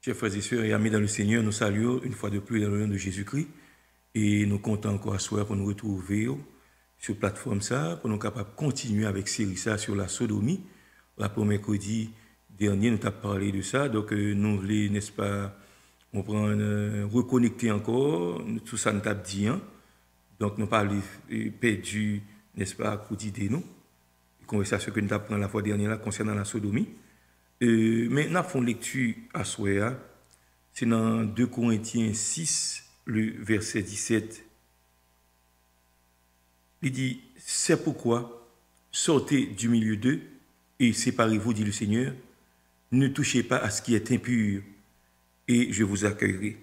Chers frères et sœurs et amis dans le Seigneur, nous saluons une fois de plus dans le nom de Jésus-Christ et nous comptons encore à soir pour nous retrouver sur la plateforme ça, pour nous capables de continuer avec série ça sur la sodomie. La première mercredi dernier, nous avons parlé de ça, donc nous voulons, n'est-ce pas, on prend reconnecter encore, tout ça nous avons dit, hein? Donc nous parlons perdu, n'est-ce pas, pour d'idées nous, conversation que nous avons pris la fois dernière là, concernant la sodomie. Mais nous avons une lecture à soir, c'est dans 2 Corinthiens 6, le verset 17. Il dit, c'est pourquoi, sortez du milieu d'eux et séparez-vous, dit le Seigneur, ne touchez pas à ce qui est impur et je vous accueillerai.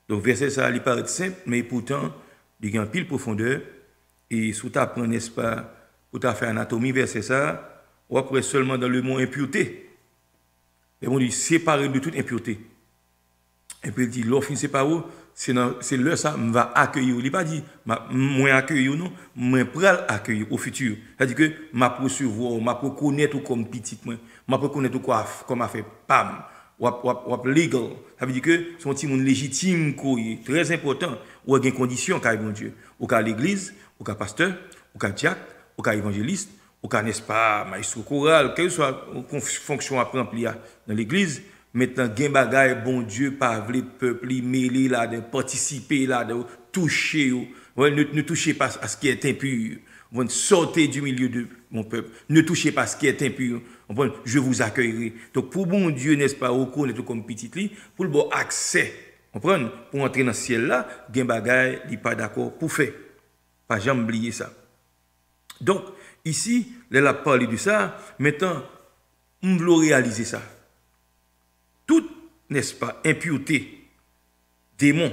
Donc, verset ça, il paraît simple, mais pourtant, il y a une pile profondeur et sous ta prend, n'est-ce pas, pour ta faire anatomie, verset ça, ou après seulement dans le mot impureté. Et on dit séparer de toute impureté. Et puis il dit, l'offre séparé, c'est là ça, je vais accueillir. Il n'a pas dit, moi accueillir, non, moi pral accueillir au futur. C'est-à-dire que je vais recevoir, je vais connaître comme petit, je vais connaître comme a fait PAM, ou legal. Ça veut dire que son petit monde légitime, très important, ou a des conditions, car bon Dieu. Ou car l'église, ou car pasteur, ou car diacre, ou car évangéliste, ou car n'est-ce pas, maestro choral, quelle soit la fonction à remplir dans l'église, maintenant, gen bagay, bon Dieu, pas le peuple, mêler là, de participer là, de toucher, ne touchez pas à ce qui est impur. Sortez du milieu de mon peuple. Ne touchez pas à ce qui est impur. Je vous accueillerai. Donc, pour bon Dieu, n'est-ce pas, au connaître comme petit lit, pour le bon accès, pour entrer dans le ciel là, gen bagay, il n'est pas d'accord pour faire. Pas jamais oublier ça. Donc, ici, là, la parlé de ça, maintenant, on veut réaliser ça. Toute, n'est-ce pas, impureté, démon,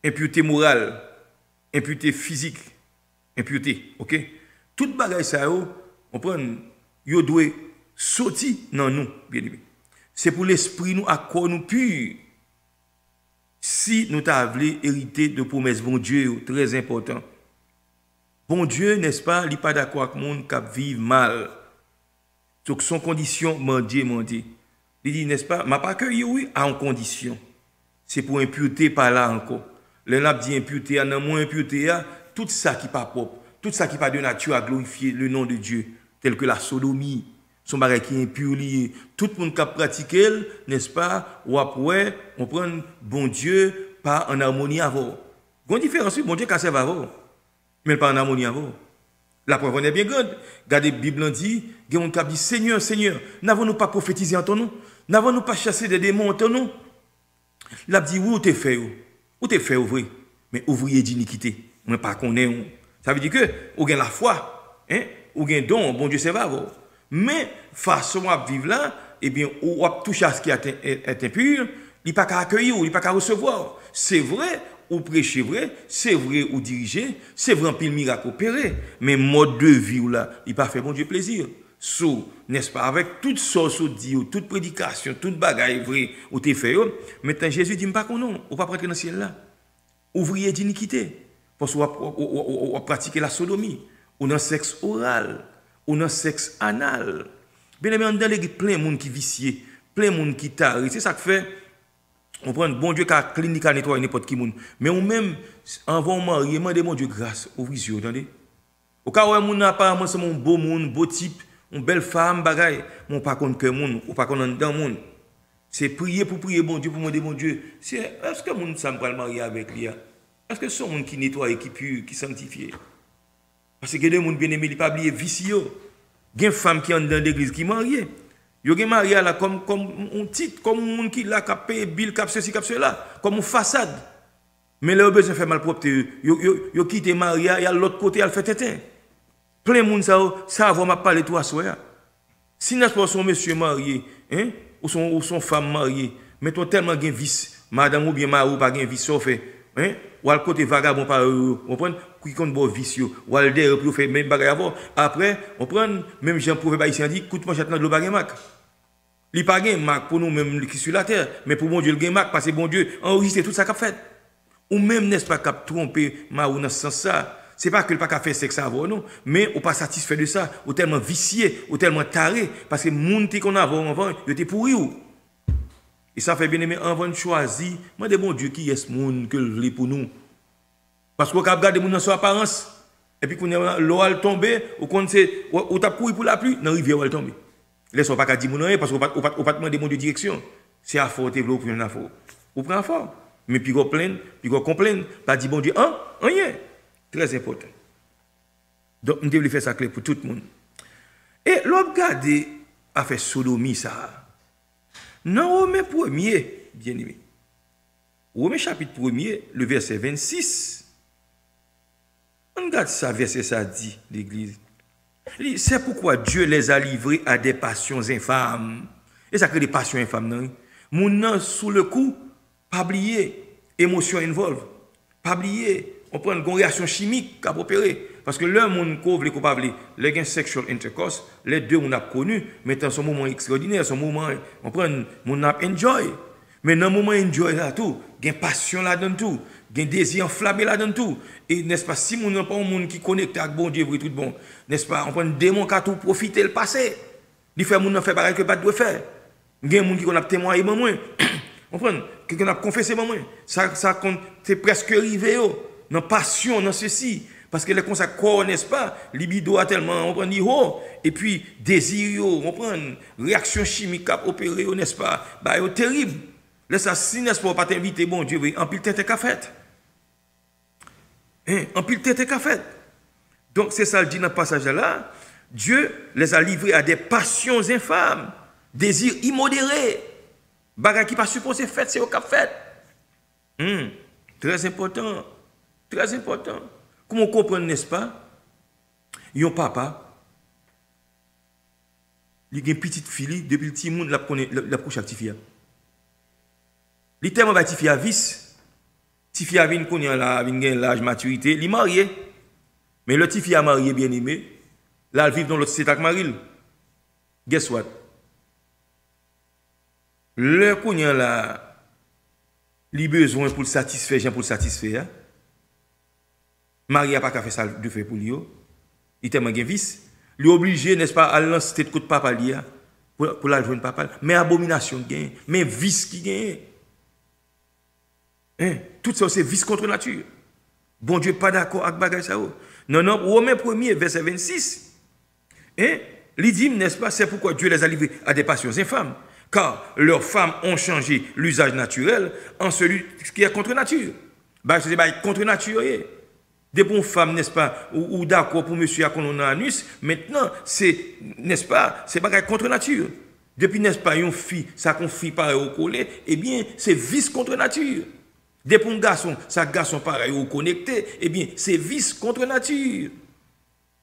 impureté morale, impureté physique, impureté, ok? Toute bagaille ça, on prend, yo doit sortir dans nous, bien aimé. C'est pour l'esprit nous, à quoi nous pur. Si nous t'avons hérité de promesses, bon Dieu, très important. Bon Dieu, n'est-ce pas, il n'est pas d'accord avec le monde qui vit mal. Donc, son condition, mendier. Il dit, n'est-ce pas, m'a pas accueilli, oui, en condition. C'est pour impureté par là encore. L'un a dit impureté, un moins impureté, tout ça qui n'est pas propre, tout ça qui n'est pas de nature à glorifier le nom de Dieu, tel que la sodomie. Son bagage qui est impur lié. Tout le monde qui a pratiqué, n'est-ce pas? Ou après, on prend bon Dieu pas en harmonie avec. Il y a une différence, bon Dieu qui a servi avant, mais pas en harmonie avec. La preuve on est bien grande. Regardez, la Bible dit, il y a un qui dit, Seigneur, Seigneur, n'avons-nous pas prophétisé en ton nom? N'avons-nous pas chassé des démons en ton nom? Il a dit, où t'es fait? Où t'es fait ouvrir? Mais ouvrier d'iniquité. On ne pas connaît. Ça veut dire que, ou gain la foi, hein? Ou gain don, bon Dieu, c'est va. Mais, façon à vivre là, eh bien, ou à toucher à ce qui est impur, il n'est pas qu'à accueillir, il n'est pas qu'à recevoir. C'est vrai, ou prêcher vrai, c'est vrai, ou diriger, c'est vrai, en pile miracle opéré. Mais mode de vie, là, il n'est pas fait bon Dieu plaisir. N'est-ce pas, avec toute sauce, toute prédication, toute bagaille vraie, ou t'es fait, maintenant Jésus dit, pas qu'on non, ou pas prêter dans le ciel là. Ouvrier d'iniquité. Parce qu'on va pratiquer la sodomie, ou dans le sexe oral, ou dans le sexe anal. Bien évidemment, dans l'église, plein de monde qui vicié, plein de monde qui taré. C'est ça que fait, on prend bon Dieu qui a clinique à nettoyer n'importe qui monde. Mais on même, avant de marier, demandez mon Dieu grâce, ouvrez les yeux, attendez. Au cas où on apparemment c'est mon beau monde, beau type, une belle femme, bagaille, mon pas contre que monde, ou pas contre dans monde. C'est prier pour prier bon Dieu, pour demander bon Dieu. Est-ce que monde ça me va le marier avec lui? Est-ce que c'est un monde qui nettoie, qui pur, qui sanctifie? Parce que les gens bien aimés, ils ne pas oublier vicieux. Il y a une femme qui est dans l'église qui est mariée. Il y a marié là comme un titre, comme un monde qui là, qui a payé bill, qui a ceci, qui a cela, comme une façade. Mais là, besoin de faire malpropreté. Il quitte marié, il y a l'autre côté, il fait tétin. Plein de monde, ça va m'a parler toi, soya. Si n'est-ce pas son monsieur marié, hein, ou son femme mariée, mettons tellement de vice, madame ou bien mari, pas de vice, ça fait, hein, ou à côté vagabond, on prend qui compte bon vicieux, ou à l'aider, pour faire même bagaille avant. Après, on prend, même Jean Proverbe ici, dit, coûte moi j'attends de l'eau baguette mac. Il n'y a pas de mac pour nous, même qui sur la terre, mais pour mon Dieu, le mac, parce que bon Dieu, enregistre tout ça qu'a fait. Ou même, n'est-ce pas, qu'a trompé, ou dans ce sens-là. C'est pas que le pas qu'à faire sexe avant, non, mais on pas satisfait de ça, ou tellement vicié, ou tellement taré, parce que moun ti qu'on a avant, il était pourri ou. Et ça fait bien aimer avant de choisir, moi de bon Dieu qui est ce monde que le pour nous. Parce qu'on a regardé moun dans son apparence, et puis quand l'eau a tombé, ou quand c'est, ou t'as couru pour la pluie, dans la rivière elle tombe. Laisse-moi pas qu'à dire moun rien, parce qu'on pas demander mon de direction. C'est à faute, vous prenez la faute. Vous prenez la faute. Mais puis vous plaît, puis vous complainez, pas dire bon Dieu, rien. Très important. Donc, nous devons faire ça clair pour tout le monde. Et l'autre gardé a fait sodomie ça. Dans Romains 1er, bien aimé. Romains chapitre 1er, le verset 26. On regarde ça, verset ça dit, l'Église. C'est pourquoi Dieu les a livrés à des passions infâmes. Et ça crée des passions infâmes, non? Moun sous le coup, pas oublier, émotion involve. Pas oublier. On prend une réaction chimique qui a opéré. Parce que le monde couvre les coupables, les gains sexual intercourse, les deux on a connu, mais dans son moment extraordinaire, son moment, on prend, on a enjoy. Mais dans le moment enjoy là tout, il y a passion là-dedans tout, il y a désir enflammé là-dedans tout. Et n'est-ce pas, si on n'a pas un monde qui connecte avec bon Dieu, tout bon, n'est-ce pas, on prend un démon qui a tout profité le passé. Il fait monde fait pareil que pas de faire. Il y a un monde qui a témoigné moins. On prend, qui a confessé moins. Ça compte, c'est presque arrivé. Dans passion, dans ceci. Parce que les consacrés, n'est-ce pas, libido a tellement, on prend niveau, et puis désir, on prend réaction chimique à opérer, n'est-ce pas, bah, c'est terrible. Là, ça, si n'est-ce pas t'inviter, bon Dieu, en pile tête qu'a fait. Hein, en pile tête qu'a fait. Donc, c'est ça le dit dans le passage là. Dieu les a livrés à des passions infâmes, désirs immodérés. Bagay qui pas supposé faire, c'est au cap fait. Très important. Très important. Comment comprendre, n'est-ce pas? Yon papa, il y a une petite fille, depuis le petit monde, la couche à petite fille. Il est tellement petite fille à vice. Petite fille a l'âge maturité, il est marié. Mais le petit fille a marié bien aimé. Là, elle vit dans l'autre site avec Maril. Guess what? Le kounyan là, il a besoin pour le satisfaire, pour le satisfaire. Marie n'a pas qu'à faire ça de fait pour lui. Il est tellement vice. Il est obligé, n'est-ce pas, à lancer tête de papa pour la joindre papa. Mais abomination gagne, mais vice qui gagne. Hein? Tout ça, c'est vice contre nature. Bon Dieu, pas d'accord avec bagage ça. Non, Romains 1er, verset 26. Hein? il dit, n'est-ce pas, c'est pourquoi Dieu les a livrés à des passions infâmes, car leurs femmes ont changé l'usage naturel en celui qui est contre nature. Bah, c'est contre nature. Des bonnes femmes, n'est-ce pas, ou d'accord pour monsieur à qu'on a anus, maintenant, c'est, n'est-ce pas, c'est pas contre nature. Depuis, n'est-ce pas, une fille, ça qu'on fille pareil au collet, eh bien, c'est vice contre nature. Des pour un garçon, ça garçon pareil au connecté, eh bien, c'est vice contre nature.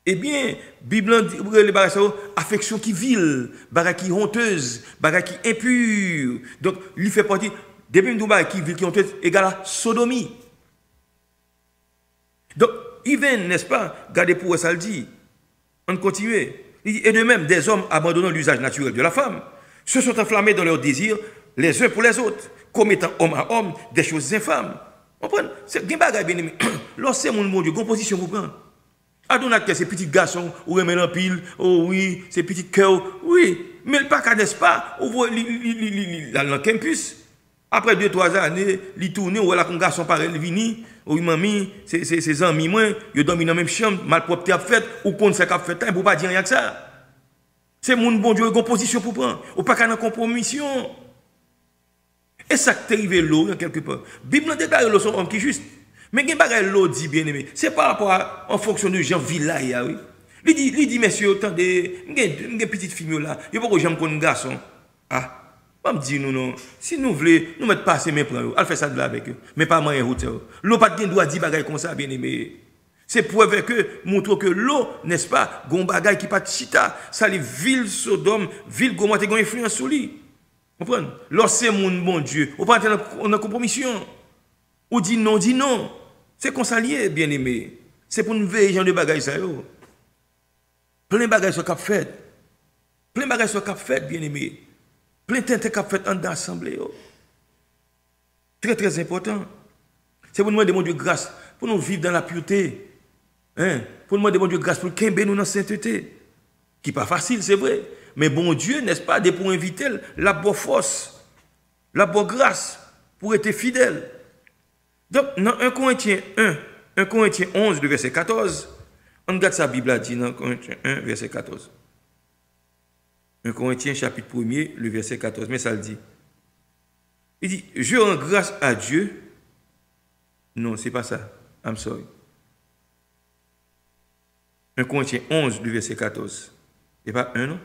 Eh bien, Bible dit, les bagages, affection qui vile, bagages qui honteuse, bagages qui impure. Donc, il fait partie, depuis une bagages qui vile, qui honteuse, égale à sodomie. Donc, il vient, n'est-ce pas, regardez pour ça le dit. On continue. Il dit, et de même, des hommes abandonnant l'usage naturel de la femme, se sont enflammés dans leurs désirs, les uns pour les autres, commettant homme à homme des choses infâmes. Vous comprenez? C'est un bagage bien aimé. Lorsque mon Dieu, composition vous prend. Adonat que ces petits garçons, ou remet en pile, oh oui, ces petits cœurs, oui, mais le pas n'est-ce pas, ou voit dans le campus. Après 2-3 années, il tourne, ou là, un garçon pareil, il vient, ou il m'a mis, ses amis, moi, ils dorment dans la même chambre, malpropre à fait, ou qu'on sait qu'à fait, pour pas dire rien que ça. C'est mon bon Dieu, composition pour prendre, ou pas qu'à une compromission. Et ça qui est arrivé là, quelque part. Bible déclare le son homme qui est juste. Mais il y a l'eau dit bien aimé. C'est par rapport à, en fonction de Jean Villaya, oui. Il dit, messieurs, attendez, il y a une petite fille là, il n'y a pas que j'aime un garçon. Ah, pas me dire non. Si nous voulons, nous mettons pas assez mes prendre, elle fait ça de là avec eux. Mais pas moyen route. L'eau pas de droit dire bagaille comme ça, bien aimé. C'est prouver que, montre que l'eau, n'est-ce pas, gon bagaille qui pas de chita, ça les villes Sodome, ville Gomorrhe, qui ont influence sur lui. Vous comprenez? Lorsque mon bon Dieu, on pas en compromission. Ou dit non. C'est qu'on s'allie, bien aimé. C'est pour nous veiller gens de bagages ça yo. Plein de bagages sur cap fait. Plein de bagages sur cap fait, bien aimé. Plein de temps cap fait en d'assemblée yo. Très très important. C'est pour nous demander mon Dieu grâce pour nous vivre dans la pureté. Hein? Pour nous demander mon Dieu grâce pour qu'il nous dans la sainteté. Qui n'est pas facile, c'est vrai. Mais bon Dieu, n'est-ce pas, pour inviter la bonne force, la bonne grâce pour être fidèle. Donc, dans 1 Corinthiens 11, le verset 14, on regarde sa Bible a dit dans 1 Corinthiens 1, verset 14. 1 Corinthiens chapitre 1er, le verset 14, mais ça le dit. Il dit, je rends grâce à Dieu. Non, c'est pas ça. I'm sorry. 1 Corinthiens 11, le verset 14. Et pas 1, non?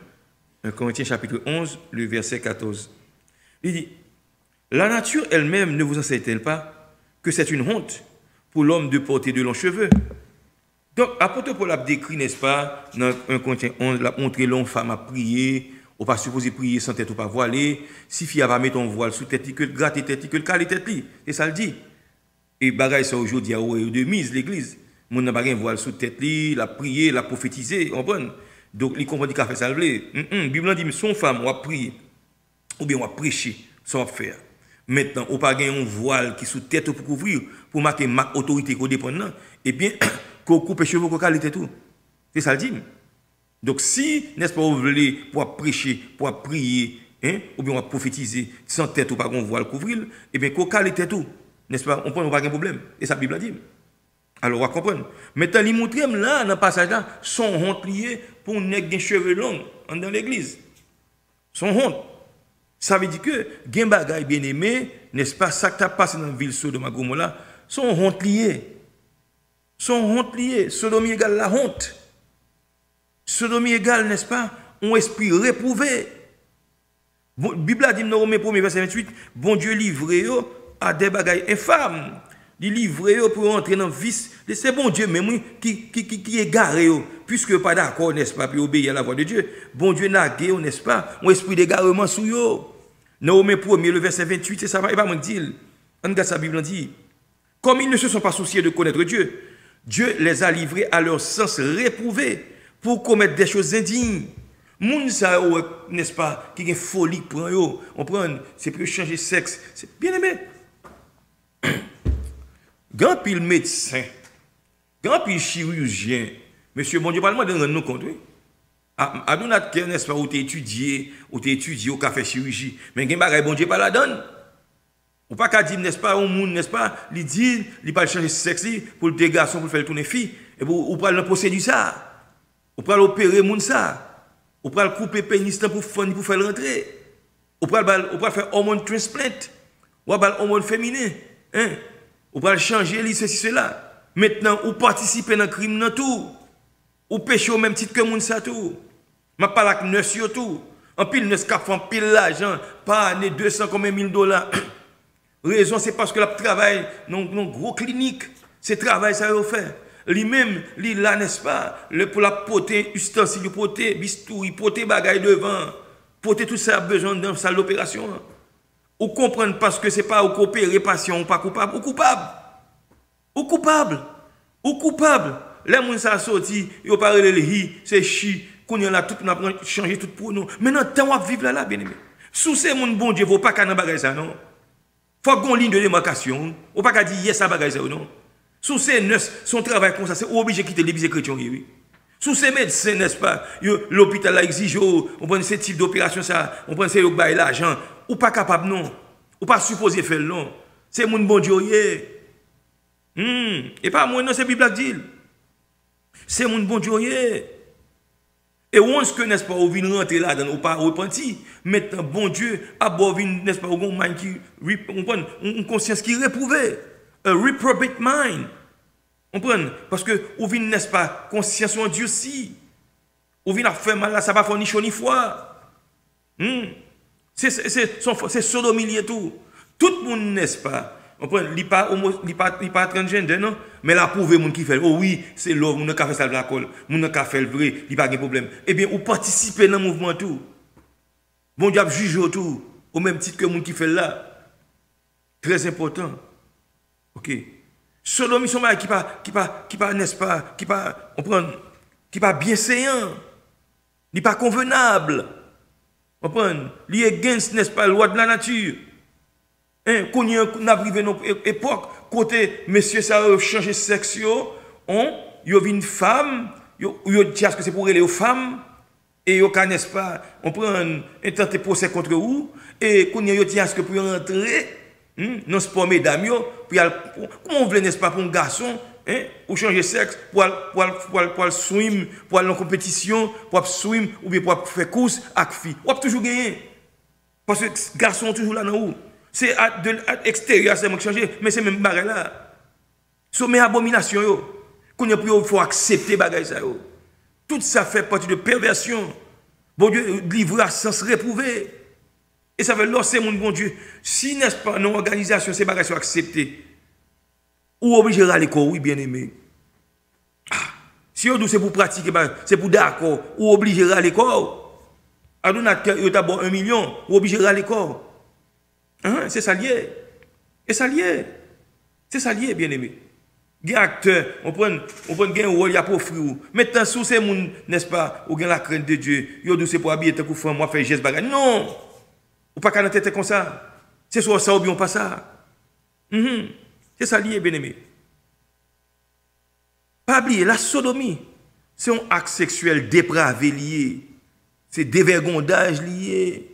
1 Corinthiens chapitre 11, le verset 14. Il dit, la nature elle-même ne vous enseigne-t-elle pas que c'est une honte pour l'homme de porter de longs cheveux? Donc, apôtre Paul a décrit, n'est-ce pas, dans 1 Corinthiens 11, il a montré l'homme femme à prier, on pas supposé prier sans tête ou pas voiler, si fille va mettre un voile sous tête, que le gratter tête, que le caler tête, c'est ça le dit. Et bagaille ça aujourd'hui, il y a de mise l'église. Mon n'a pas un voile sous tête, la prier, la prophétiser, on comprend? Donc, il comprend qu'il a fait ça. La Bible dit, son femme, on va prier, ou bien on va prêcher, ça va faire. Maintenant, on n'a pas un voile qui sous tête pour couvrir, pour marquer ma autorité qu'on dépend, eh bien, qu'on coupe les cheveux, qu'on calite tout. C'est ça le dit. Donc, si, n'est-ce pas, vous voulez, pour prêcher, pour prier, hein, ou bien on va prophétiser, sans tête ou pas un voile couvrir, eh bien, qu'on calite tout. N'est-ce pas? On prend pas de problème. Et ça, la Bible a dit. Alors, on va comprendre. Maintenant, il montre là, dans le passage là, son honte lié pour nèg des cheveux longs dans l'église. Son honte. Ça veut dire que, gen bagay bien aimé, n'est-ce pas, ça qui a passé dans la ville Sodome et Gomorrhe, son honte lié. Son honte lié. Sodomie égale la honte. Sodomie égale, n'est-ce pas, un esprit réprouvé. Bon, la Bible a dit dans Romains 1, verset 28, bon Dieu livré à des bagailles infâmes. Il livré pour entrer dans le vice. C'est bon Dieu même qui est garé, puisque pas d'accord, n'est-ce pas, puis obéir à la voix de Dieu. Bon Dieu n'a gué, n'est-ce pas, un esprit d'égarement sous eux. Dans Romains 1, le verset 28, c'est ça, il va me dire. On regarde sa Bible, on dit, comme ils ne se sont pas souciés de connaître Dieu, Dieu les a livrés à leur sens réprouvé pour commettre des choses indignes. Moun ça, n'est-ce pas, qui est folie pour eux, on prend, c'est pour changer sexe, c'est bien aimé. Grand pile médecin, grand pile chirurgien, monsieur, bon Dieu, parle-moi de rendre nous compte, oui. Adonat, n'est-ce pas, où tu étudié au café chirurgie, mais il y a bon Dieu, pas la donne. Ou pas qu'à dire, n'est-ce pas, au monde, n'est-ce pas, il dit, il pas changer sexe pour le garçon, pour faire tourner fille, et ou pas le procéder ça, ou pas l'opérer, moun ça, Ou pral couper pénis pour faire rentrer. Ou pral faire hormone transplant. Ou pral hormone féminin. Hein? Ou pral changer ceci cela. Maintenant, ou participer dans le crime dans tout. Ou pécher au même titre que moun sa tout. Ma parle avec neuf sur tout. En pile neuf cap font pile l'argent, pas année 200 combien $1000. Raison c'est parce que la travail dans gros clinique, c'est travail ça veut faire. Lui-même, lui là n'est-ce pas, pour la poter ustensile, poter bistouri, poter bagaille devant, poter tout ça a besoin dans la salle d'opération. Ou comprendre parce que c'est pas au coopérer patient ou pas coupable, ou coupable. Ou coupable. Ou coupable. Les gens ça sorti, ils parlent de hi, c'est chi, qu'on y a là tout on a changer tout pour nous. Maintenant temps on vivre là bien aimé. Sous ces moun bon Dieu, faut pas qu'à dans bagaille ça non. Faut qu'on ligne de démarcation, ou pas qu'à dire yes ça bagaille ça non. Sous ces nurses, son travail comme ça, c'est obligé de quitter l'église chrétienne oui. Sous ces médecins, n'est-ce pas, l'hôpital là exige on prend ce type d'opération ça, on prend ces bail l'argent, ou pas capable non. Ou pas supposé faire non. C'est moun bon Dieu et pas moi non, c'est Bible qui dit. C'est mon bon Dieu. Et once que, n'est-ce pas, on vient rentrer là-dedans, on pas repenti, maintenant, bon Dieu, a beau venir, n'est-ce pas, on a une conscience qui est réprouvée. A reprobate mind. On prend, parce que, on vient, n'est-ce pas, conscience en Dieu si. On vient faire mal là, ça va faire ni chaud ni froid. C'est sodomie et tout. Tout le monde, n'est-ce pas, on prend, il pas transgender, non? Mais là, pour les gens qui font, oh oui, c'est l'homme, on a fait ça de la colle, on a fait le vrai, il n'y a pas de problème. Eh bien, vous participez dans le mouvement tout. Bon Dieu juge tout, au même titre que les gens qui font là. Très important. Ok. Sodomie, son mari qui pas, n'est-ce pas, qui pas bien séant, qui pas convenable. On prend, il est against, n'est-ce pas, la loi de la nature. Quand on a arrivé dans l'époque, côté messieurs ça a changé de sexe, il y a une femme, il y a dit que c'est pour les femmes, et il n'est-ce pas, on prend un tenté procès contre vous, et quand il y a dit que pour rentrer, non sport mesdames, comment on veut, n'est-ce pas, pour un garçon, ou changer de sexe, pour swim, pour aller en compétition, pour swim, ou bien pour faire course avec fille. On va toujours gagner. Parce que les garçons sont toujours là dans où. C'est à l'extérieur, c'est moi qui change, mais c'est même bagage là. C'est mes abominations, il faut accepter bagage ça. Tout ça fait partie de perversion. Bon Dieu, livre à sens réprouvé. Et ça veut dire, c'est mon bon Dieu. Si, n'est-ce pas, nos organisations, ces bagages sont acceptés, ou obligé à l'école, oui, bien aimé. Si on dit c'est pour pratiquer, c'est pour d'accord, ou obligé à l'école. À nous, d'abord 1 million, ou obligé à l'école. C'est ça lié. Et ça lié. C'est ça lié, bien aimé. Les acteurs, on prend un rôle, il y a pour offrir. Maintenant, sous ces gens, n'est-ce pas, ou la crainte de Dieu, ils disent c'est pour habiller, pour faire moi faire geste bagage. Non! Ou pas qu'à notre tête comme ça. C'est soit ça ou bien pas ça. C'est ça lié, bien aimé. Pas oublier, la sodomie, c'est un acte sexuel dépravé lié. C'est dévergondage lié.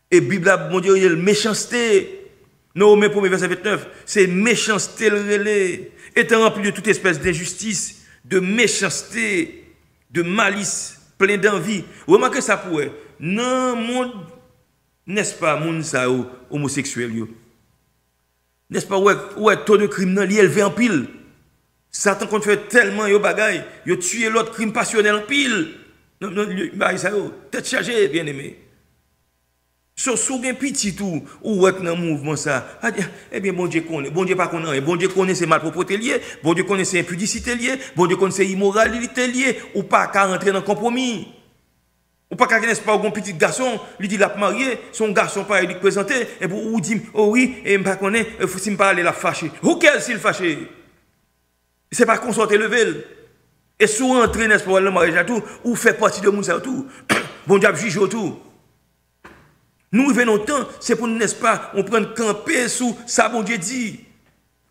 Et Bible, mon Dieu, il y a la méchanceté. Non, mais pour verset 29, c'est méchanceté le relais. Étant rempli de toute espèce d'injustice, de méchanceté, de malice, plein d'envie. Remarquez ça pour eux. Non, monde, n'est-ce pas, monde ça, homosexuel, n'est-ce pas, ouais, taux de crime, il est élevé en pile. Satan, quand fait tellement, yo bagaille, yo tué l'autre crime passionnel en pile. Non, ça, tête chargée, bien aimé. Sous un petit tout, ou dans le mouvement ça, eh bien, bon Dieu connaît, bon Dieu pas connaît, bon Dieu connaît c'est malpropreté lié, bon Dieu connaît c'est impudicité lié, bon Dieu connaît c'est immoralité lié, ou pas qu'à rentrer dans le compromis. Ou pas qu'à n'est-ce pas un petit garçon, lui dit la marié, son garçon pas lui présenter, et pour ou dit, oh oui, et pas connaît, il faut s'il pas aller la fâcher. Ou quel s'il fâché? C'est pas consorter level. Et sous rentrer, n'est-ce pas, le mariage à tout, ou fait partie de monde tout. Bon Dieu juge tout. Nous venons temps, c'est pour nous, n'est-ce pas, on prend camper sous ça, bon Dieu dit.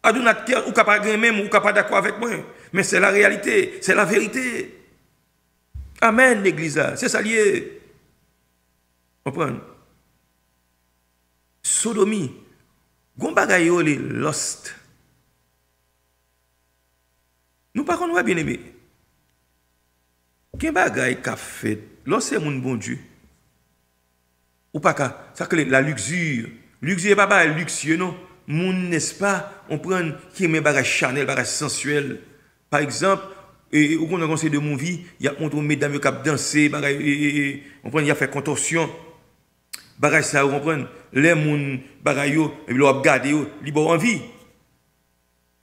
À notre cœur, ou capable de même, ou capable d'accord avec moi. Mais c'est la réalité, c'est la vérité. Amen, l'église, c'est ça lié. Comprendre? Sodomie, gombagayo les lost. Nous par contre, bien aimé. Quel bagay qu'a fait lorsque c'est mon bon Dieu, ou pas qu'à, ça que la luxure. Luxure n'est pas luxueux, non. Moun, n'est-ce pas, on prend qui aime bagage Chanel, bagage sensuel. Par exemple, et au conseil de mon vie, il y a montré mesdames qui ont dansé, on prend, il y a fait contorsion. Bagage ça, on prend, les moun, bagage yo, et puis on regarde yo, li bon envie.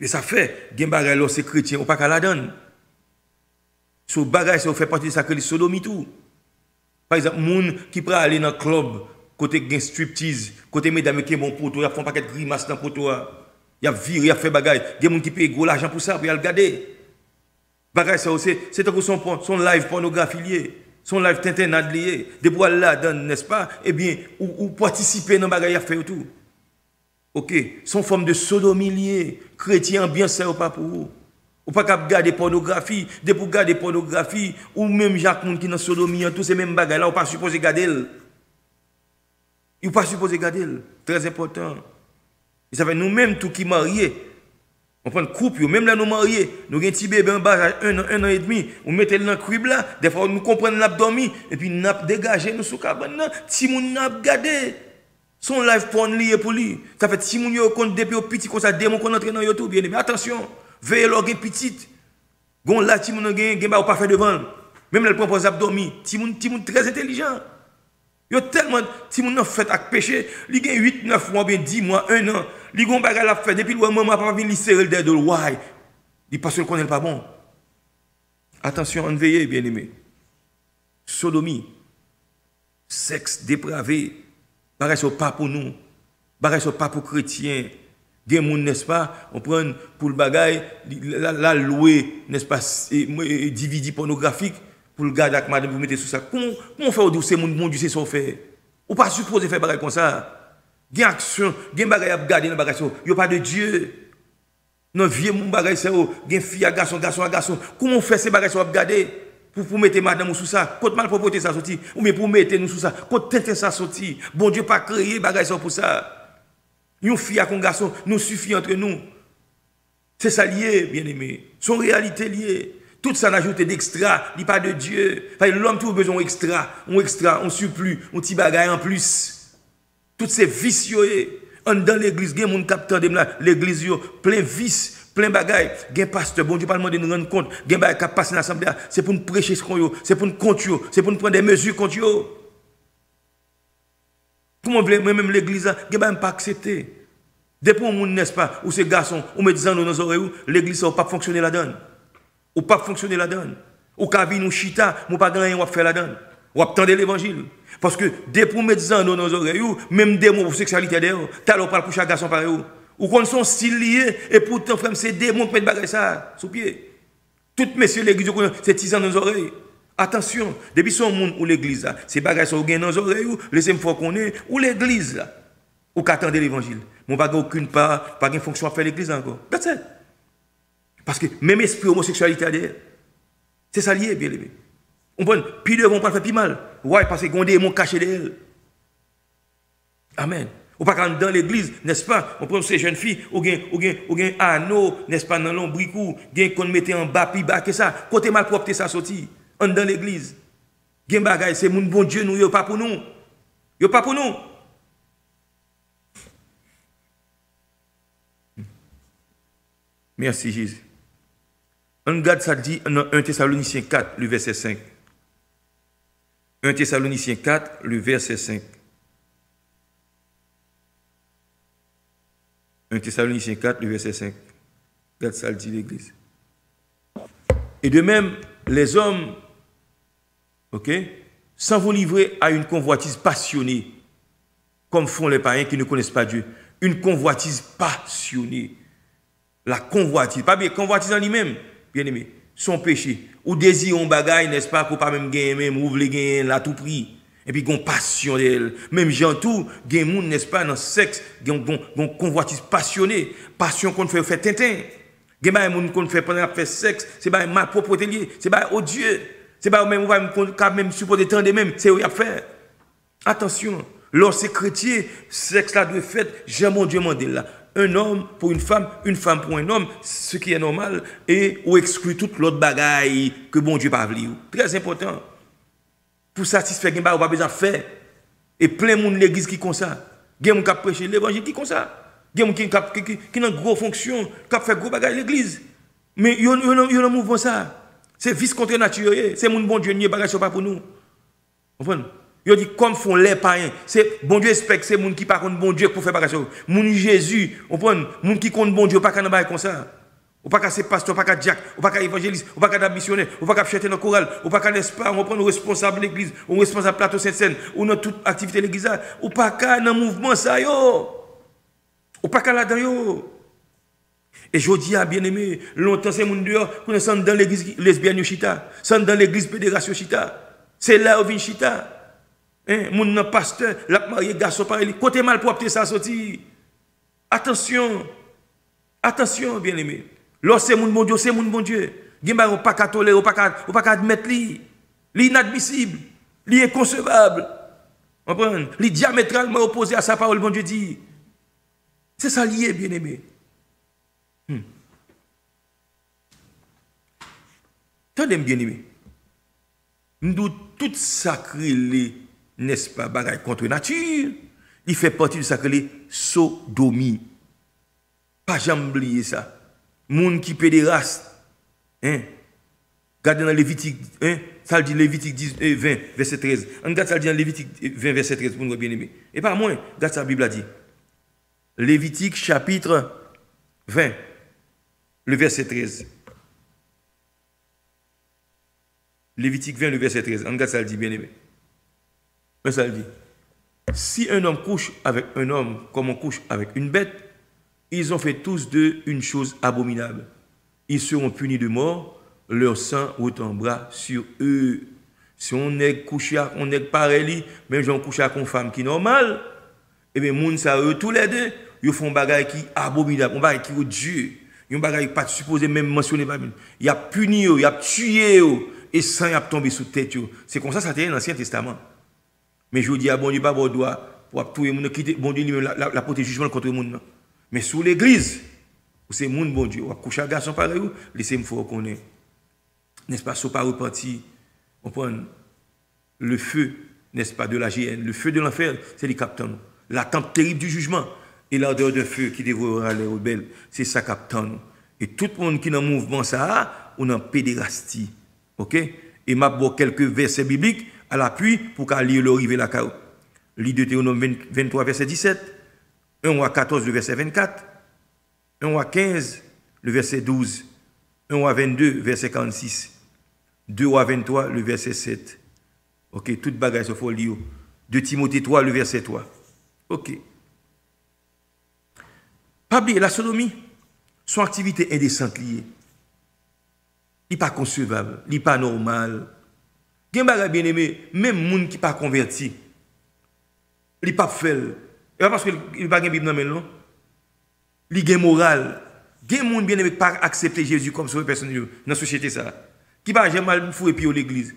Et ça fait, gen bagage là, c'est chrétien, ou pas qu'à la donne. So bagage ça fait partie de ça que les sodomie tout. Par exemple, moun qui peut aller dans le club, côté gen striptease, côté mesdames qui bon poteau, ils font un paquet de grimaces dans poteau, ils a viré, ils fait bagage, gen moun qui paye gros l'argent pour ça, pour y aller regarder. Bagage ça aussi, c'est son live pornographie lié, son live tintinade lié, de pour là donne, n'est-ce pas? Eh bien, ou participer dans bagage à faire tout. OK, son forme de sodomie lié, chrétien bien ça ou pas pour vous. Ou pas qu'à regarder pornographie, de pour regarder pornographie, ou même Jacques Moun qui dans sodomie, tous ces mêmes bagages là, ou pas supposé garder. Ou pas supposé garder. Très important. Et ça fait nous-mêmes, tout qui mariés, on prend une couple, même là nous mariés, nous avons un petit bébé en bas, un an et demi, on met dans le crib là, des fois nous comprenons l'abdomen, et puis nous avons dégagé, nous sommes cabane là, si nous avons gardé. Son live porn lié pour lui. Ça fait si moun yo compte depuis au petit comme ça démon qu'on entre dans YouTube bien mais attention, veillez log petite. Gon là ti moun gen ba pas faire devant. Même elle prend pour abdomen, ti moun très intelligent. Yo tellement ti moun nan fait ak péché, li gen 8 9 mois bien 10 mois 1 an. Li gon bagay la fait depuis le maman papa vinn li serrer le dedo why. Il parce qu'il connaît pas bon. Attention, on veille bien aimé. Sodomie. Sexe dépravé. Bagay so pas pour nous. Bagay so pas pour chrétiens. Gen moun n'est-ce pas, on prend pour le bagay la louer n'est-ce pas DVD pornographique pour le garder avec madame vous mettez sous ça. Comment faire ou c'est moun bon Dieu c'est ça fait. Ou pas supposé faire bagay comme ça. Gen action, gen bagay à garder dans bagay so. Yo pas de Dieu. Non vieux moun bagay ça gen fille à garçon à garçon. Comment faire ces bagay so à garder? Pour mettre madame sous ça, quand mal propreté ça sorti, ou bien pour mettre nous sous ça, quand tête ça sorti, bon Dieu pas créé bagay ça pour ça. Une fille à un garçon nous suffit entre nous. C'est ça lié, bien aimé. Son réalité liée. Tout ça n'ajoute d'extra, dit pas de Dieu. L'homme tout besoin d'extra, on surplus, on petit bagay en plus. Toutes ces vicieux, dans l'église, il y a des capteurs de l'église, plein vices. Plein bagaille, gen pasteur, bon Dieu pas demander de nous rendre compte, gen bagaille qui passe dans l'assemblée, c'est pour nous prêcher ce qu'on yo, c'est pour nous compter, c'est pour nous prendre des mesures contre yo. Comment même l'église, gen bagaille pas accepter. Depuis on n'est-ce pas, ou ces garçons, ou met dans nos oreilles, l'église ça pas fonctionner là-dedans. Ou pas fonctionner là-dedans. Ou ka vi nous chita, ou pas gagner ou faire là-dedans. Ou attendre l'évangile. Parce que depuis on met dans nos oreilles, même des mots pour sexualité d'ailleurs, t'as l'on parle pour chaque garçon pareil. Ou qu'on son style lié, et pourtant, frère, c'est démons qui mettent bagay ça, sous pied. Tout messieurs l'église, c'est tisant dans les oreilles. Attention, depuis son monde ou l'église, c'est bagay ça, ou gain dans les oreilles, laissez-moi fois qu'on est, ou l'église, là, ou qu'attendez l'évangile. Mon bagay aucune part, pas de fonction à faire l'église encore. That's it. Parce que même esprit homosexualité derrière, c'est ça lié, bien aimé. On prend, puis devant, on pas faire plus mal. Ouais, parce que qu'on démon caché derrière. Amen. Ou pas dans l'église, n'est-ce pas? On prend ces jeunes filles, ou gen anneau, n'est-ce pas, dans l'ombricou, gen qu'on mettait en bas, puis bas, que ça, côté mal propre, ça sorti, dans l'église. Gen bagay, c'est mon bon Dieu, nous, yo pas pour nous. Yo pas pour nous. Merci Jésus. On regarde ça dit dans 1 Thessaloniciens 4, le verset 5. 1 Thessaloniciens 4, le verset 5. 1 Thessaloniciens 4, le verset 5. Regarde ça, le dit l'Église. Et de même, les hommes, ok, sans vous livrer à une convoitise passionnée, comme font les païens qui ne connaissent pas Dieu. Une convoitise passionnée. La convoitise, pas bien, convoitise en lui-même, bien aimé, son péché. Ou désir un bagaille, n'est-ce pas, pour pas même gagner, même, ou voulez gagner à tout prix. Et puis, gon passion d'elle. Même gens tout, gen moun, n'est-ce pas, dans le sexe, gon convoitise passionné. Passion qu'on fait tintin. Gen ba moun qu'on fait pendant faire sexe, c'est pas mal propreté lié, c'est pas odieux. C'est pas même, on va même supposer tant de même, c'est où y a faire. Attention, lorsque chrétien, sexe là de fait, j'ai mon Dieu mandé là. Un homme pour une femme pour un homme, ce qui est normal, et ou exclut toute l'autre bagaille que bon Dieu pas voulu. Très important. pour satisfaire, il n'y a pas besoin de faire. Et plein de monde l'église qui comme ça. Il y a des gens qui prêchent l'évangile qui comme ça. Il y a des gens qui ont une grosse fonction, qui fait gros bagages l'église. Mais il y a un mouvement ça. C'est vice contre nature. C'est mon bon Dieu, il n'y a pas de pas pour nous. Vous comprenez? Il dit comme font les païens. C'est bon Dieu expecte c'est monde qui pas contre bon Dieu pour faire bagages. Mon Jésus, vous comprenez? Monde qui contre bon Dieu pas qu'un bail comme ça. Ou pas qu'à ser pasteur, ou pas qu'à diacre, ou pas qu'à évangéliste, ou pas qu'à missionnaire, ou pas qu'à chanter dans le choral, ou pas qu'à n'est-ce pas, on prend nos responsables de l'église, ou responsable plateau Sainte-Seine, ou dans toute activité de l'église, ou pas qu'à dans le mouvement ça yo, ou pas qu'à là-dedans yo. Et je dis à bien aimé, longtemps c'est mon dehors, qu'on est dans l'église lesbienne chita, sont dans l'église fédération chita, c'est là où vient chita. Mon pasteur, la marié garçon pareil, côté mal propre ça sorti. Attention, attention bien aimé. Lorsque c'est mon bon Dieu, c'est mon bon Dieu. Il n'y a pas qu'à tolérer, ou pas qu'à admettre lui. L'inadmissible, l'inconcevable. Vous comprenez? Li diamétralement opposé à sa parole, bon Dieu dit. C'est ça lié, bien aimé. Tendez bien aimé. Nous tout sacré, n'est-ce pas, bagaille contre nature. Il fait partie du sacré sodomie. Pas jamais oublier ça. Moun qui pédéraste, regardez dans Lévitique, ça le dit Lévitique 20, verset 13. On regarde ça le dit dans Lévitique 20, verset 13 pour nous bien aimer. Et pas moins, regarde ça la Bible a dit. Lévitique chapitre 20, le verset 13. Lévitique 20, le verset 13. On regarde ça le dit bien aimé. Mais ça le dit. Si un homme couche avec un homme comme on couche avec une bête, ils ont fait tous d'eux une chose abominable. Ils seront punis de mort, leur sang retombera sur eux. Si on est couché, on est pareil, même si on couche avec une femme qui est normale, et bien, moun ça eux tous les deux, ils font bagaille qui abominable, un bagaille qui est Dieu, un bagaille pas supposé même mentionner pas. Il a puni, il a tué, et sang a tombé sous tête. C'est comme ça c'était dans l'Ancien Testament. Mais je vous dis à bon Dieu pas bon droit pour tout le monde quitter bon Dieu lui-même la porter jugement contre le monde. Mais sous l'église, c'est mon bon Dieu. On couche à garçon pareil, laissez-moi faut reconnaître. N'est-ce pas, soit pas repenti, on prend le feu, n'est-ce pas, de la géhenne, le feu de l'enfer, c'est les capteurs. L'attente terrible du jugement et l'ardeur de feu qui dévorera les rebelles, c'est ça capteur. Et tout le monde qui est dans le mouvement, ça, on en pédérastie. Ok? Et m'a bon quelques versets bibliques à l'appui pour qu'à lire le rive la cao. Lis Deutéronome 23, verset 17. 1 roi 14, le verset 24, 1 roi 15, le verset 12, 1 roi 22, verset 46, 2 roi 23, le verset 7. Ok, toute bagaille se faut lire. 2 Timothée 3, le verset 3. Ok. Pas oublier, la sodomie, son activité indécente liée. Il n'est pas concevable, il n'est pas normal. Il y a un bagage bien aimé, même les gens qui ne sont pas convertis, il n'est pas fait. Et pas parce qu'il n'y a pas de Bible dans le non. Il y a moral. Il y a des gens bien aimés qui pas accepter Jésus comme sauveur personnel dans la société ça. Qui pas jamais mal fouer puis l'église.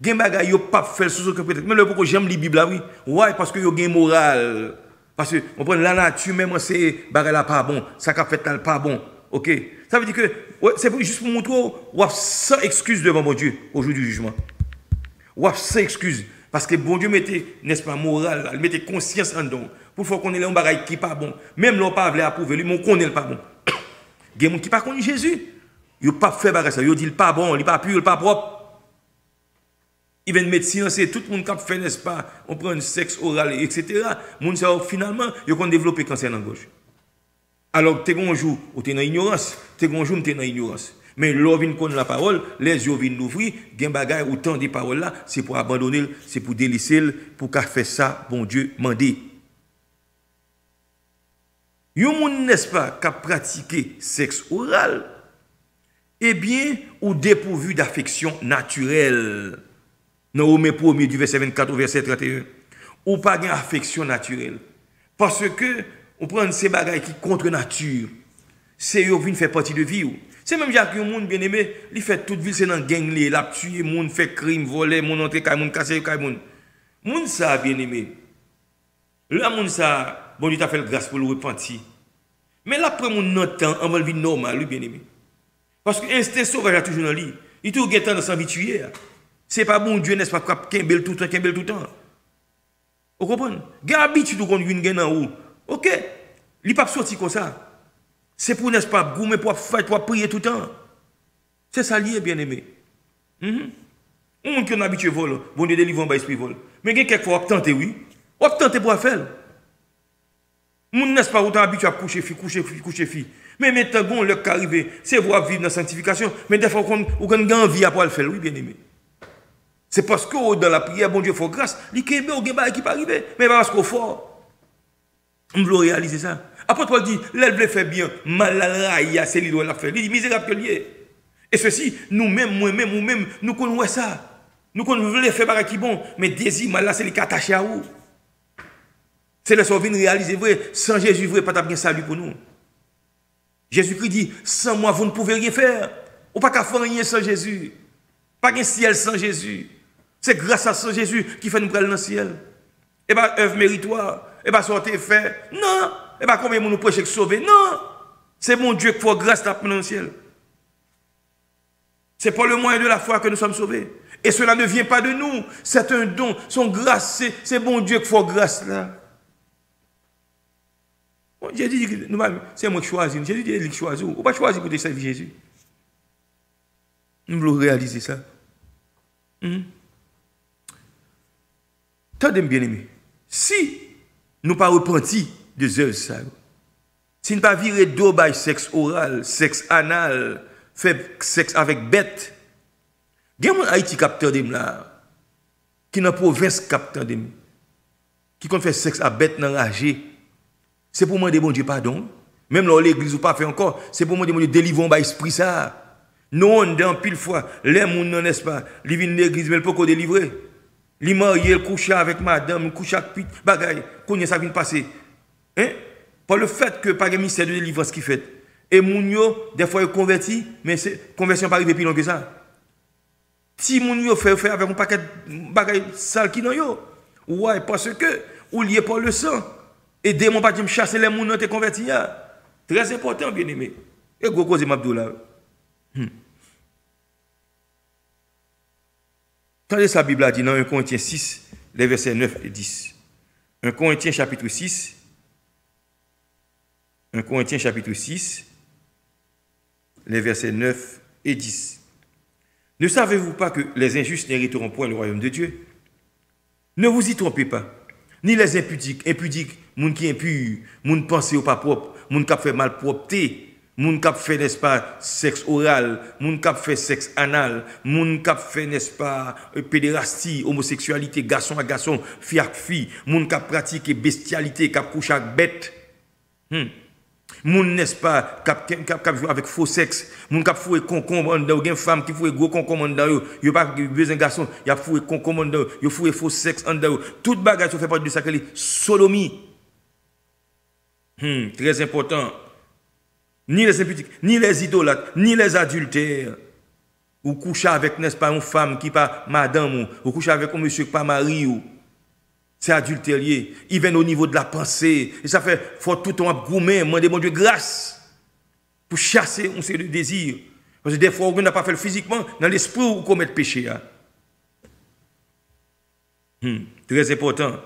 Il y a des gens qui pas faire sous que peut-être. Mais le pourquoi j'aime les Bibles là oui. Ouais parce que il y a moral. Parce que on prend la nature même c'est bagay là pas bon, ça qu'a fait là pas bon. OK. Ça veut dire que ouais, c'est juste pour montrer ou sans excuse devant mon Dieu au jour du jugement. Ou sans excuse parce que bon Dieu mettait n'est-ce pas moral, il mettait conscience en don. Pour faire qu'on ait un bagage qui n'est pas bon. Même là, on ne pas approuver lui, mais on connaît le pas bon. Il y a des gens qui ne connaissent pas Jésus. Ils n'ont pas fait bagage ça. Ils disent pas bon, il n'est pas pur, il n'est pas propre. Ils viennent médecin, c'est tout le monde qui fait, n'est-ce pas, on prend un sexe oral, etc. Finalement, ils ont développé cancer dans la gauche. Alors, tu es un jour, tu es dans l'ignorance. Tu es un jour, tu es dans l'ignorance. Mais l'on vient connaître la parole, les yeux viennent l'ouvrir, il y a des bagages, autant de paroles là, c'est pour abandonner, c'est pour délaisser, pour qu'à faire ça, bon Dieu, mandé. Yon moun n'est-ce pas qui a pratiqué sexe oral, eh bien, ou dépourvu d'affection naturelle. Dans Romains 1er du verset 24 au verset 31. Ou pas d'affection naturelle. Parce que, on prend ces bagailles qui contre nature. C'est eux qui font partie de vie. C'est même Jacques, un monde bien aimé, il fait toute ville, c'est dans gang, il a tué, moun fait crime, volé, moun entré, moun cassé, moun. Moun ça bien aimé. Là, moun ça, bon Dieu t'a fait le grâce pour le repentir. Mais là, après mon entend, on va le vivre normal, lui bien aimé. Parce que l'instinct sauvage a toujours dans lui. Il est tout guettant dans sa vie tuer. C'est pas bon Dieu, n'est-ce pas, qu'embel tout le temps. Vous comprenez? Gain habitude qu'on vient en haut. OK. Il pas sorti comme ça. C'est pour, n'est-ce pas, goumer pour faire, pour prier tout le temps. C'est ça lié, bien aimé. On monde qui est habitué vol, bon Dieu délivre en bas esprit vol. Mais quelquefois on tenter oui. On tenter pour faire. Mon n'est-ce pas autant habitué à coucher fille. Mais maintenant bon le qui arrive, c'est voir vivre dans la sanctification, mais des fois on a envie à pouvoir le faire, oui bien aimé. C'est parce que dans la prière bon Dieu faut grâce, il y a des choses qui peuvent arriver, mais parce qu'on fort. On veut réaliser ça. Après Paul dit, l'elle veut faire bien, mal à la c'est lui doit la faire. Il dit misérable que lié. Et ceci, nous-mêmes, moi-même, nous-mêmes, nous connaissons ça. Nous voulons faire par qui bon, mais désir mal là, c'est les attaché à vous. C'est le sauver réaliser vrai, sans Jésus vrai, pas de salut pour nous. Jésus-Christ dit, sans moi, vous ne pouvez rien faire. Ou pas qu'à faire rien sans Jésus. Pas qu'un ciel sans Jésus. C'est grâce à ce Jésus qui fait nous prendre dans le ciel. Et bien, œuvre méritoire. Et bien, sortez faire. Non. Et bien, combien de nous prêcher que sauver? Non. C'est mon Dieu qui fait grâce à dans le ciel. C'est par le moyen de la foi que nous sommes sauvés. Et cela ne vient pas de nous. C'est un don. Son grâce, c'est bon Dieu qui fait grâce là. Bon, j'ai dit que c'est moi qui choisis. J'ai dit qu'il choisit. On ne pas choisir pour te servir Jésus. Nous voulons réaliser ça. Tendez bien aimé. Si nous ne pas repenti de œuvres ça, si nous ne pas virer d'eau by sexe oral, sexe anal, fait sexe avec bête, il y a un Haïti capteur de là, qui dans la province capteur de qui compte faire sexe à bête enragé. C'est pour moi de bon Dieu pardon. Même là l'église ou pas fait encore, c'est pour moi de bon Dieu délivrer par esprit ça. Non, dans pile fois, les gens, n'est-ce pas, ils viennent de l'église, mais ils ne peuvent pas délivrer. Ils marient, ils couchent avec madame, ils couchent avec pit, bagaille, qu'on ça vient passer. Hein? Par le fait que pas de mystère de délivrance qui fait. Et Mounio, des fois, ils converti, mais c'est conversion pas arrivée plus loin que ça. Si Mounio fait avec un paquet de bagaille sale qui n'ont yo. Ouais, parce que, ou lié par le sang. Et démon pas de chasser les gens qui sont convertis. Très important, bien aimé. Et gros cause Mabdoula. Tendez sa Bible a dit dans 1 Corinthiens 6, les versets 9 et 10. 1 Corinthiens chapitre 6. 1 Corinthiens chapitre 6, les versets 9 et 10. Ne savez-vous pas que les injustes n'hériteront point le royaume de Dieu? Ne vous y trompez pas. Ni les impudiques, moun qui impur, moun pensé ou pas propre, moun qui fait malpropreté, moun qui fait, n'est-ce pas, sexe oral, moun qui fait sexe anal, moun qui fait, n'est-ce pas, pédérastie, homosexualité, garçon à garçon, fille à fille, moun qui pratique bestialité, qui couche avec bête. Moun n'est-ce pas, qui joue avec faux sexe, moun qui foué concombre dans une femme qui foué gros concombre dans yo, yo pas besoin garçon, y a foué concombre dans yo foué faux sexe en dans toute bagage fait partie de ça que sodomie. Très important. Ni les impudiques, ni les idolâtres, ni les adultères. Ou coucher avec, n'est-ce pas, une femme qui pas madame, ou coucher avec un monsieur qui pas mari ou. C'est adultérié. Il vient au niveau de la pensée. Et ça fait, faut tout le temps goumer, demander mon Dieu grâce pour chasser on sait le désir. Parce que des fois, on n'a pas fait le physiquement, dans l'esprit, on commet le péché. Très important.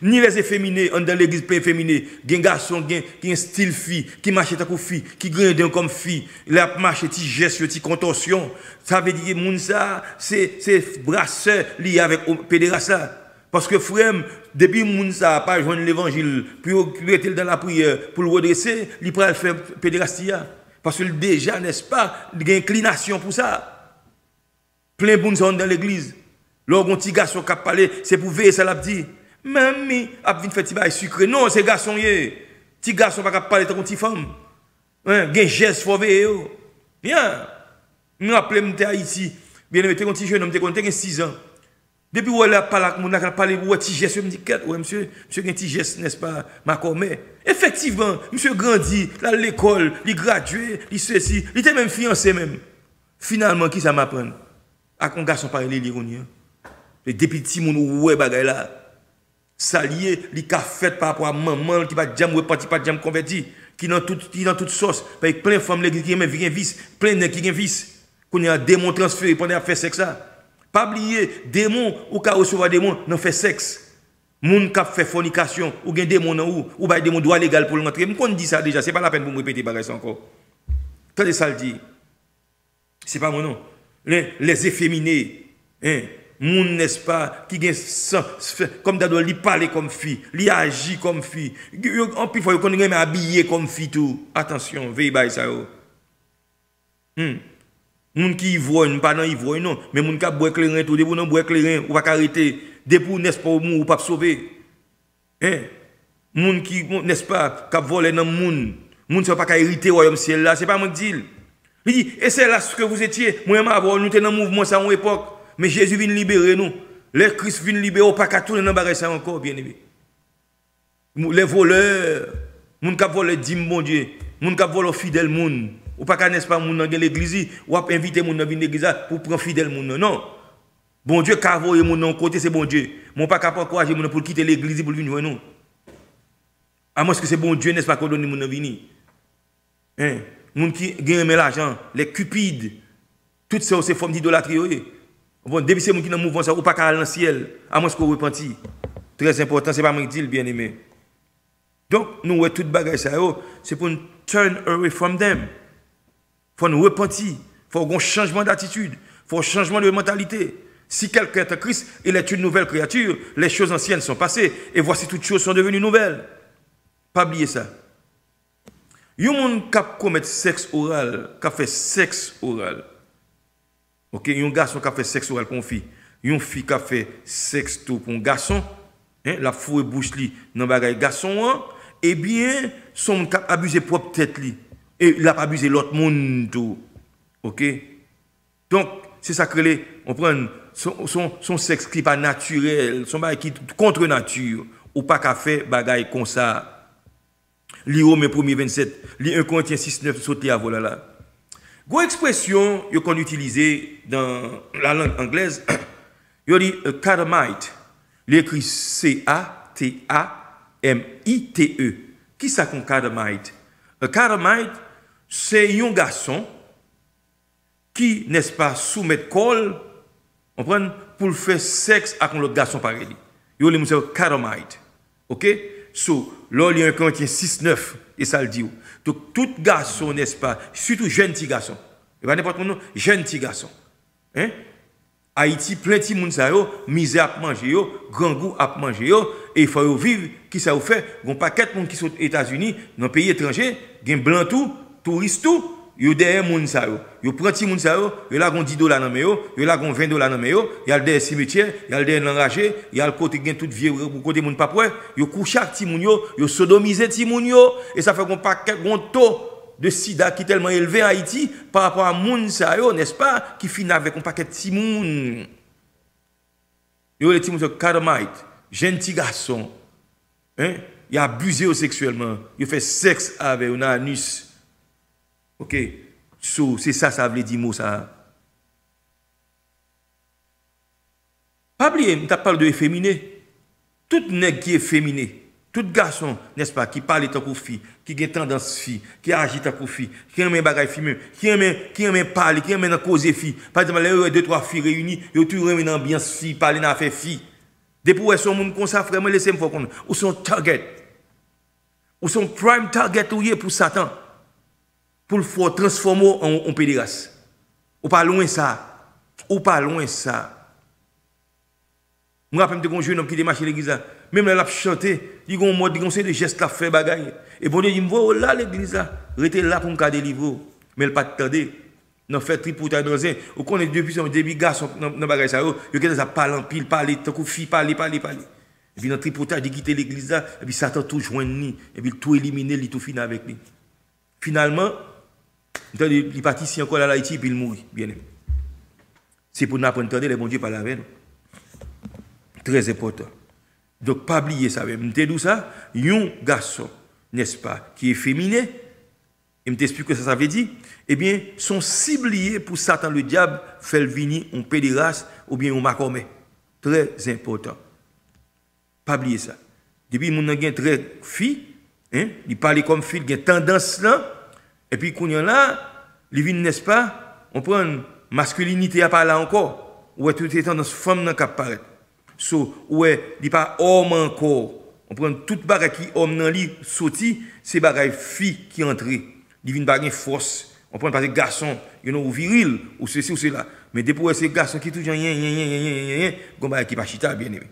Ni les efféminés, dans l'église plein féminé, il y a un garçon qui a un style fille, qui marche comme fille, qui grandit comme fille, il a marché, qui geste, qui contorsion. Ça veut dire que ça, c'est brasseur lié avec pédérassa. Parce que frère, depuis que Mounsa n'a pas joint l'évangile, puis il était dans la prière pour le redresser, il peut faire pédérastia. Parce que déjà, n'est-ce pas, il y a une inclination pour ça. Plein de gens sont dans l'église. Lorsqu'un petit garçon qui a parlé, c'est pour veiller ça l'a dit. Même si il a fait petit bail sucré. Non, c'est garçon. Petit garçon qui a parlé de petite femme. Il y a un geste, il faut veiller. Bien. Je me rappelle, je suis Haïti. Bien, je suis un petit jeune, je suis 6 ans. Depuis où elle a parlé de petit geste, je me dis, ouais, monsieur, a un petit geste, n'est-ce pas, ma mais effectivement, monsieur grandit, là, l'école, il gradué, il ceci, il était même fiancé même. Finalement, qui ça m'apprend? À un garçon parler l'ironie. Et depuis petit, mon ouais, bagay là, ça lié, il a fait par rapport à maman, qui va jamais reparti, pas jamais converti, qui dans toute sauce, avec plein de femmes qui ont vice, plein de qui ont vice, qu'on a démontré transféré pendant à faire sexe ça. Pas oublier, démon, ou ka recevoir démon, non fait sexe. Moun qui fait fornication, ou gen démon ou ba démon droit légal pour l'entrer. M'kon dit ça déjà, c'est pas la peine pour me répéter bagay ça encore. Tandis ça le dit. C'est pas mon nom. Les efféminés, hein, moun n'est-ce pas, qui gen comme d'ado li parler comme fille, li agit comme fille. En plus faut qu'on aime habiller comme fille tout. Attention, veille bay ça yo. Moun qui ivrogne, pas dans ivrogne non, mais moun qui boit clairin tout, debout non boit clairin, ou pas arrêter, debout n'est-ce pas ou pas sauver. Hein? Moun qui n'est-ce pas, qui vole dans moun ça pas hériter royaume ciel là, c'est pas moi qui dis. Il dit et c'est là ce que vous étiez, moi avant nous étions dans mouvement ça en époque, mais Jésus vient libérer nous. Le Christ vient libérer pas qu'à tourner dans bagage ça encore bien-aimé. Les voleurs, moun qui volent dîme bon Dieu, moun qui volent fidèle moun. Ou pas n'est-ce pas moun dans l'église ou a inviter moun dans l'église pour prendre fidèle moun non. Bon Dieu qu'a envoyé moun dans côté c'est bon Dieu. Mon pas capable encourager moun pour quitter l'église pour venir nous. À moins que c'est bon Dieu n'est-ce pas qu'on donne moun dans venir. Hein, moun qui gagne l'argent, les cupides, toutes ces formes d'idolâtrie. Bon depuis c'est moun qui dans mouvement ça ou pas aller dans le ciel à moins qu'on repenti. Très important, c'est pas moi qui dis bien aimé. Donc nous ouais toute bagaille ça c'est pour nous turn away from them. Faut nous repentir, faut un changement d'attitude, faut un changement de mentalité. Si quelqu'un est en Christ, il est une nouvelle créature, les choses anciennes sont passées et voici toutes choses sont devenues nouvelles. Pas oublier ça. Il y a un monde qui commet sexe oral, qui fait sexe oral. OK, il y a un garçon qui fait sexe oral pour une fille. Il y a une fille qui fait sexe tout pour un garçon, hein, la fouille bouche li dans bagaille garçon, eh bien son cap abusé propre tête li. Et il n'a pas abusé l'autre monde tout. OK? Donc, c'est ça que on prend son sexe qui n'est pas naturel, son bagay qui est contre nature, ou pas qu'à faire bagay comme ça. Li Romains 1er 27, li 1 Corinthiens 6 9 sauter à voilà là. Une expression qu'on utilise dans la langue anglaise, il dit catamite. Il écrit C-A-T-A-M-I-T-E. Qui ça qu'on catamite? Un catamite, c'est un garçon qui, n'est-ce pas, soumet col, pour faire sexe avec l'autre garçon pareil. Il y a un catamite. OK? So, là, il y a un Corinthiens 6, 9, et ça le dit. Donc, tout garçon, n'est-ce pas, surtout jeune petit garçon, et pas n'importe quoi, jeune petit garçon. Hein? Haïti, plein de monde, misère à manger, grand goût à manger, et il faut vivre, qui ça vous fait? Il y a un paquet de monde qui sont aux États-Unis, dans les pays étrangers, il y a blanc tout, touriste tout, il y a derrière moun sa yo. Yo prend ti moun sa yo, yo la gon 10 $, nan me yo, yo la gon 20 $ nan me yo, y a le cimetière, y a le l'enragé, y a le côté gen tout vieux côté moun pa poué, yo couche ak ti moun yo sodomiser ti moun yo et ça fait gon paquet gon taux de sida qui tellement élevé en Haïti par rapport à moun sa yo, n'est-ce pas, qui finit avec un paquet de ti moun. Yo les ti moun catamite, jeune petit garçon. Hein? Il a abusé sexuellement, il fait sexe avec un anus. OK, so, c'est ça, ça veut dire mot ça. Pas oublier, je parle de efféminé. Tout nègre qui est féminé, tout garçon, n'est-ce pas, qui parle tant pour fille, qui a tendance fille, qui agit tant pour fille, qui aime bagay fille, qui aime parler, qui aime causer fille. Par exemple, les deux trois filles réunies, ils ont toujours une ambiance fille, parler dans affaire fille. Depuis où sont monde comme ça, vraiment laissez-moi voir qu'on ou son target. Ou son prime target pour Satan. Pour le faire transformer en pédéraste. Ou pas loin ça. Ou pas loin ça. Je me rappelle de un jeune homme qui démarche l'église. Même là, il a chanté. Il y a un mode, il y a des gestes à faire bagaille. Et bon Dieu, il me voit là l'église là. Restez là pour me délivrer. Mais il pas attendé. Non fait tripotage dans un. Ou qu'on est depuis son début garçon dans bagaille ça. Il y a ça parle en pile, parler, tant que fille parler. Et puis dans tripotage, il quitte l'église là. Et puis Satan tout joindre ni. Et puis tout éliminer, il tout finir avec lui. Finalement, il est parti ici encore à Haïti et puis il mourit. Bien aimé. C'est pour nous apprendre les bons dieux par la veine. Très important. Donc, pas oublier ça. Je te dis ça, un garçon, n'est-ce pas, qui est féminin, et je t'explique ce que ça veut dire, eh bien, sont ciblés pour Satan le diable, faire venir un pédéraste ou bien un macomé. Très important. Pas oublier ça. Depuis que mon très fille, hein, il parle comme fille, il a tendance là, et puis, quand il y en a, il vient, n'est-ce pas, on prend une masculinité à parler encore. ouais, tout est tendance femme dans cap paraître. So, ouais, il pas homme encore. On prend toute bagarre qui homme dans li sorti, c'est bagarre fille qui entre. Il vient bagarre force. On prend pas des garçons, ou viril ou ceci ou cela. Mais depuis ces garçons qui toujours gon bagarre qui pas chita bien aimé.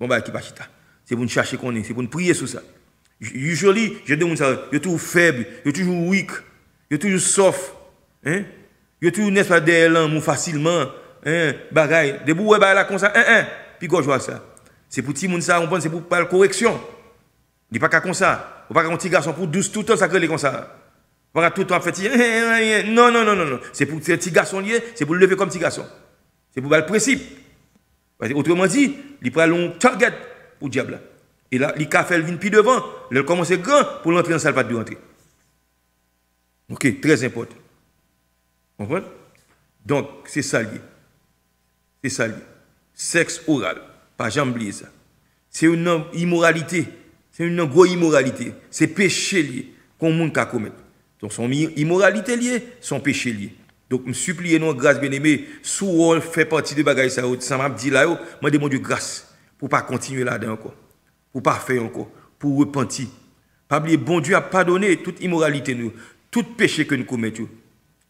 Gon bagarre qui pas chita. C'est pour nous chercher qu'on est, c'est pour nous prier sur ça. Usually, je dis ça, yo toujours faible, yo toujours weak, yo toujours soft, hein? Yo toujours n'est pas derrière l'amour facilement, hein? Bagaille, debout ouais bah là comme ça, puis gauche vois ça. C'est pour petit monde ça, on pense c'est pour pas correction. Dis pas comme ça. Ou pas un petit garçon pour 12 tout le temps ça crée comme ça. Pas tout le temps fait non. C'est pour ces petits garçons liés, c'est pour le lever comme petit garçon. C'est pour le principe. Autrement dit, il prend un target pour le diable. Et là, il a fait le vin puis devant, il commence grand pour l'entrer dans la salle pas de rentrer. OK, très important. Vous comprenez? Donc, c'est ça lié. C'est ça lié. Sexe oral, pas jamais oublier ça. C'est une immoralité. C'est une grosse immoralité. C'est péché lié qu'on monde qu'à commettre. Donc, son immoralité liée, son péché lié. Donc, je supplie nous grâce bien-aimé, si on fait partie de bagaille ça m'a dit là, moi demande de grâce pour pas continuer là-dedans encore. Pour pas faire encore, pour repentir. Pas oublier, bon Dieu a pardonné toute immoralité nous, tout péché que nous commettons.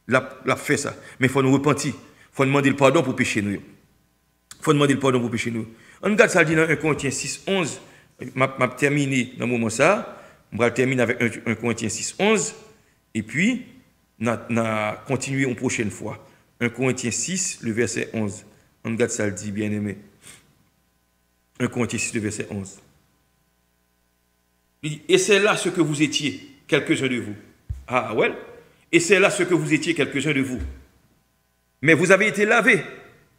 L'a fait ça. Mais il faut nous repentir. Il faut demander le pardon pour pécher nous. Il faut demander le pardon pour pécher nous. On regarde ça dit dans 1 Corinthiens 6, 11. Je terminé dans le moment ça. Je vais terminer avec 1 Corinthiens 6, 11. Et puis, on a continué une prochaine fois. 1 Corinthiens 6, le verset 11. On regarde ça dit, bien aimé. 1 Corinthiens 6, le verset 11. Il dit, et c'est là ce que vous étiez, quelques-uns de vous. Ah ouais. Et c'est là ce que vous étiez, quelques-uns de vous. Mais vous avez été lavés,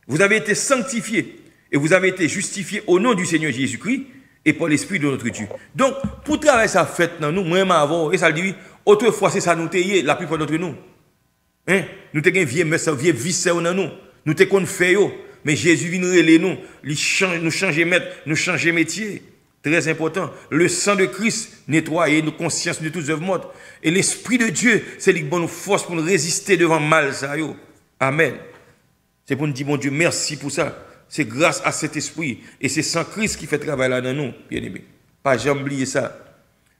vous avez été sanctifiés, et vous avez été justifiés au nom du Seigneur Jésus-Christ et par l'Esprit de notre Dieu. Donc, pour travailler ça fait dans nous, moi avant, et ça dit, autrefois c'est ça nous taillé, la plupart d'entre nous. Hein? Nous avons vieux vice dans nous. Nous avons fait, mais Jésus vient nous, nous changer maître, nous changer métier. Très important. Le sang de Christ nettoie nos consciences de toutes œuvres mortes. Et l'Esprit de Dieu, c'est lui qui donne nous force pour nous résister devant le mal. Ça, yo. Amen. C'est pour nous dire, mon Dieu, merci pour ça. C'est grâce à cet esprit. Et c'est sans Christ qui fait travail là dans nous, bien aimé. Pas jamais oublier ça.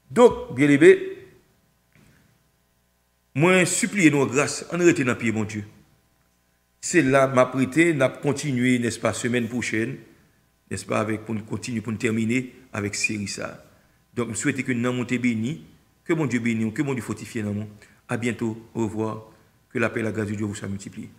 Donc, bien aimé, moi, supplier nos grâces, en arrêter dans le pied, mon Dieu. C'est là, m'a prêté, n'a continué, n'est-ce pas, semaine prochaine, n'est-ce pas, avec, pour nous continuer, pour nous terminer avec série ça. Donc, je souhaite que nous monte béni, que mon Dieu bénisse, que mon Dieu fortifie dans nous. À bientôt, au revoir, que la paix et la grâce de Dieu vous soient multipliées.